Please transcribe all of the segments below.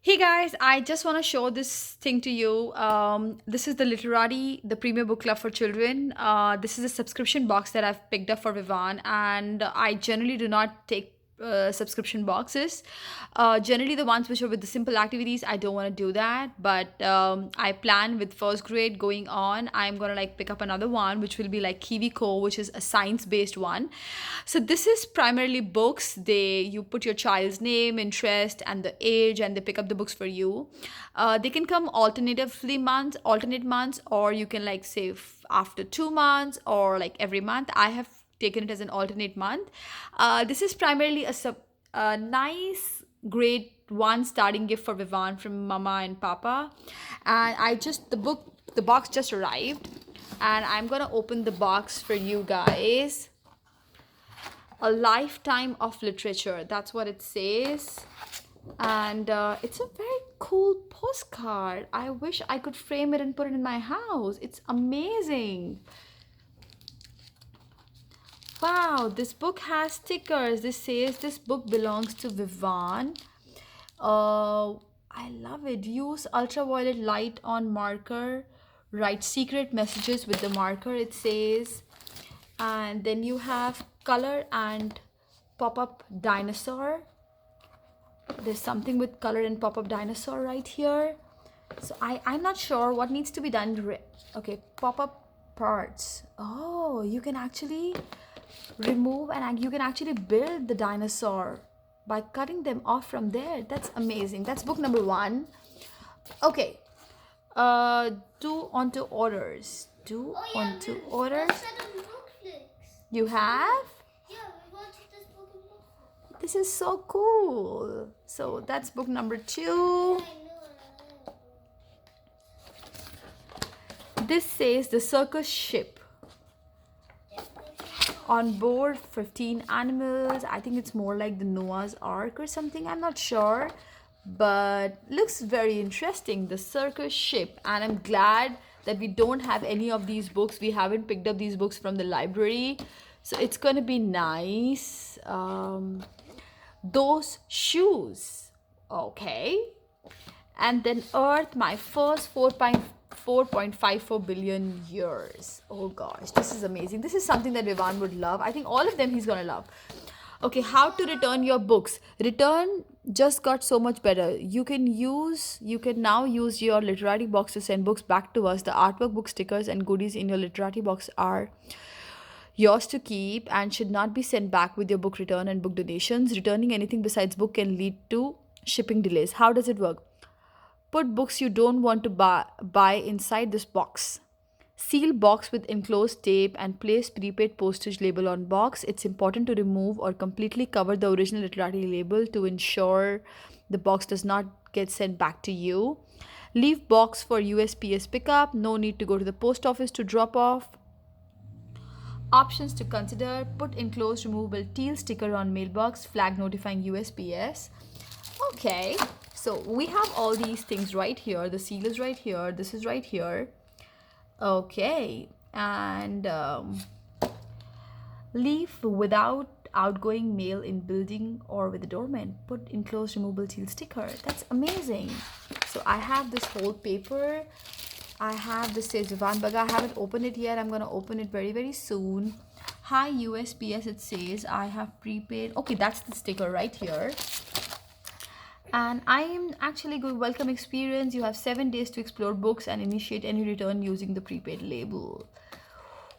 Hey guys, I just want to show this thing to you. This is the Literati, the Premier Book Club for Children. This is a subscription box that I've picked up for Vivaan, and I generally do not take subscription boxes. Generally, the ones which are with the simple activities, I don't want to do that. But I plan with first grade going on, I'm gonna like pick up another one, which will be like Kiwi Co, which is a science-based one. So this is primarily books. You put your child's name, interest, and the age, and they pick up the books for you. They can come alternate months, or you can like say after 2 months or like every month. I have taken it as an alternate month. This is primarily a nice grade one starting gift for Vivaan from Mama and Papa. And the box just arrived, and I'm gonna open the box for you guys. A lifetime of literature, that's what it says. And it's a very cool postcard. I wish I could frame it and put it in my house. It's amazing. Wow, this book has stickers. This says this book belongs to Vivaan. uh I love it. Use ultraviolet light on marker, write secret messages with the marker, it says. And then you have color and pop-up dinosaur. There's something with color and pop-up dinosaur right here. So I'm not sure what needs to be done. Okay, pop-up parts. Oh, you can actually remove, and you can actually build the dinosaur by cutting them off from there. That's amazing. That's book number one. Okay, do onto orders. Do Oh yeah, onto we orders. watched that on Netflix. You have? Yeah, we watched this book on Netflix. This is so cool. So that's book number two. I know. This says the circus ship. On board 15 animals. I think it's more like the Noah's Ark or something. I'm not sure. But looks very interesting. The circus ship. And I'm glad that we don't have any of these books. We haven't picked up these books from the library. So it's going to be nice. Those shoes. Okay. And then Earth, my first 4.54 billion years. Oh gosh, this is amazing. This is something that Vivaan would love. I think all of them he's gonna love. Okay, how to return your books. Return just got so much better. You can now use your literary box to send books back to us. The artwork, book stickers, and goodies in your literary box are yours to keep and should not be sent back with your book return and book donations. Returning anything besides book can lead to shipping delays. How does it work? Put books you don't want to buy inside this box. Seal box with enclosed tape and place prepaid postage label on box. It's important to remove or completely cover the original literary label to ensure the box does not get sent back to you. Leave box for USPS pickup. No need to go to the post office to drop off. Options to consider: put enclosed removable teal sticker on mailbox, flag notifying USPS. Okay, so we have all these things right here. The seal is right here. This is right here. Okay, and leave without outgoing mail in building or with the doorman. Put enclosed removable teal sticker. That's amazing. So I have this whole paper. I have this says Vivaan Baga. I haven't opened it yet. I'm gonna open it very very soon. Hi USPS. It says I have prepaid. Okay, that's the sticker right here. And I am actually good. Welcome experience. You have 7 days to explore books and initiate any return using the prepaid label.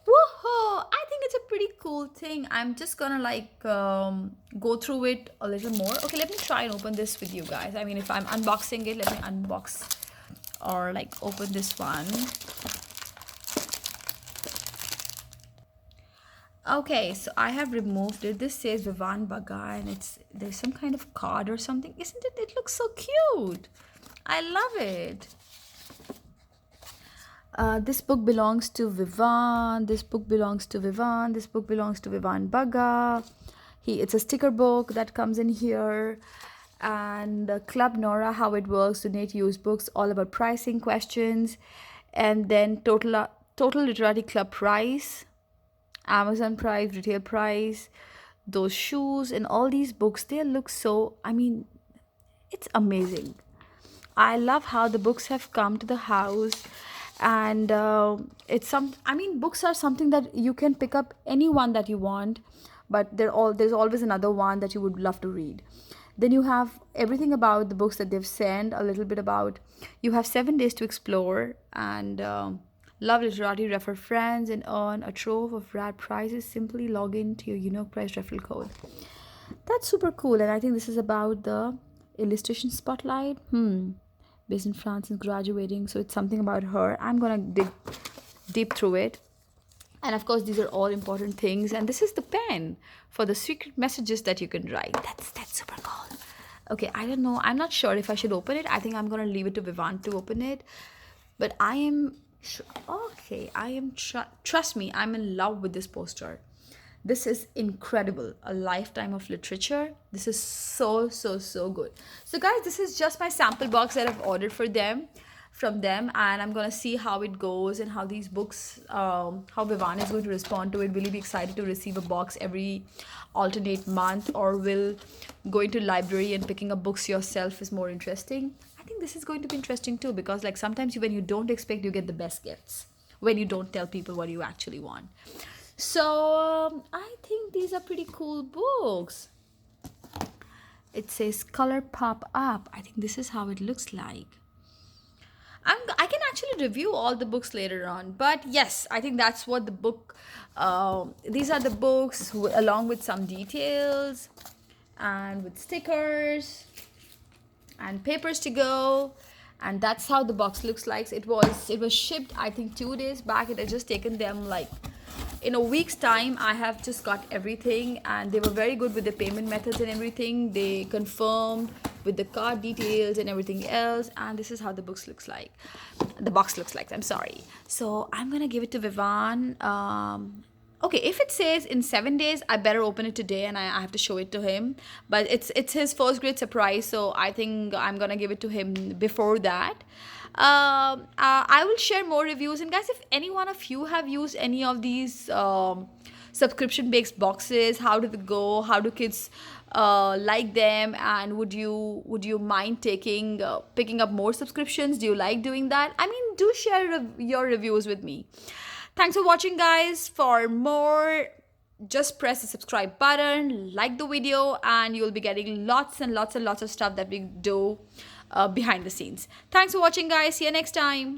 Woohoo! I think it's a pretty cool thing. I'm just gonna like go through it a little more. Okay, let me try and open this with you guys. I mean, if I'm unboxing it, let me unbox or like open this one. Okay, so I have removed it. This says Vivaan Baga, and there's some kind of card or something, isn't it? It looks so cute. I love it. This book belongs to Vivaan. This book belongs to Vivaan. This book belongs to Vivaan Baga. It's a sticker book that comes in here. And Club Nora, how it works, donate used books, all about pricing questions. And then total literary club price, Amazon price, retail price, those shoes, and all these books. They look so, I mean, it's amazing. I love how the books have come to the house, and it's some. I mean, books are something that you can pick up any one that you want, but there's always another one that you would love to read. Then you have everything about the books that they've sent. A little bit about you have 7 days to explore and. Love Literati, refer friends, and earn a trove of rare prizes. Simply log in to your unique prize referral code. That's super cool, and I think this is about the illustration spotlight. Based in France and graduating, so it's something about her. I'm gonna dig deep through it, and of course, these are all important things. And this is the pen for the secret messages that you can write. That's super cool. Okay, I don't know. I'm not sure if I should open it. I think I'm gonna leave it to Vivaan to open it. But I am okay. I am trust me. I'm in love with this poster. This is incredible. A lifetime of literature. This is so good. So guys, this is just my sample box that I've ordered for them from them, and I'm gonna see how it goes and how these books how Vivaan is going to respond to it. Will he be excited to receive a box every alternate month, or will going to library and picking up books yourself is more interesting? I think this is going to be interesting too, because like sometimes when you don't expect, you get the best gifts when you don't tell people what you actually want. So I think these are pretty cool books. It says color pop up. I think this is how it looks like. I can actually review all the books later on, but yes, I think that's what the book. These are the books along with some details, and with stickers and papers to go, and that's how the box looks like. It was shipped, I think, 2 days back. It had just taken them like in a week's time. I have just got everything, and they were very good with the payment methods and everything. They confirmed with the card details and everything else, and this is how the box looks like. I'm sorry. So I'm gonna give it to Vivaan. Okay, if it says in 7 days, I better open it today, and I have to show it to him. But it's his first grade surprise, so I think I'm gonna give it to him before that. I will share more reviews. And guys, if any one of you have used any of these subscription based boxes, how do they go? How do kids like them? And would you mind picking up more subscriptions? Do you like doing that? I mean, do share your reviews with me. Thanks for watching, guys. For more, just press the subscribe button, like the video, and you'll be getting lots and lots and lots of stuff that we do behind the scenes. Thanks for watching, guys. See you next time.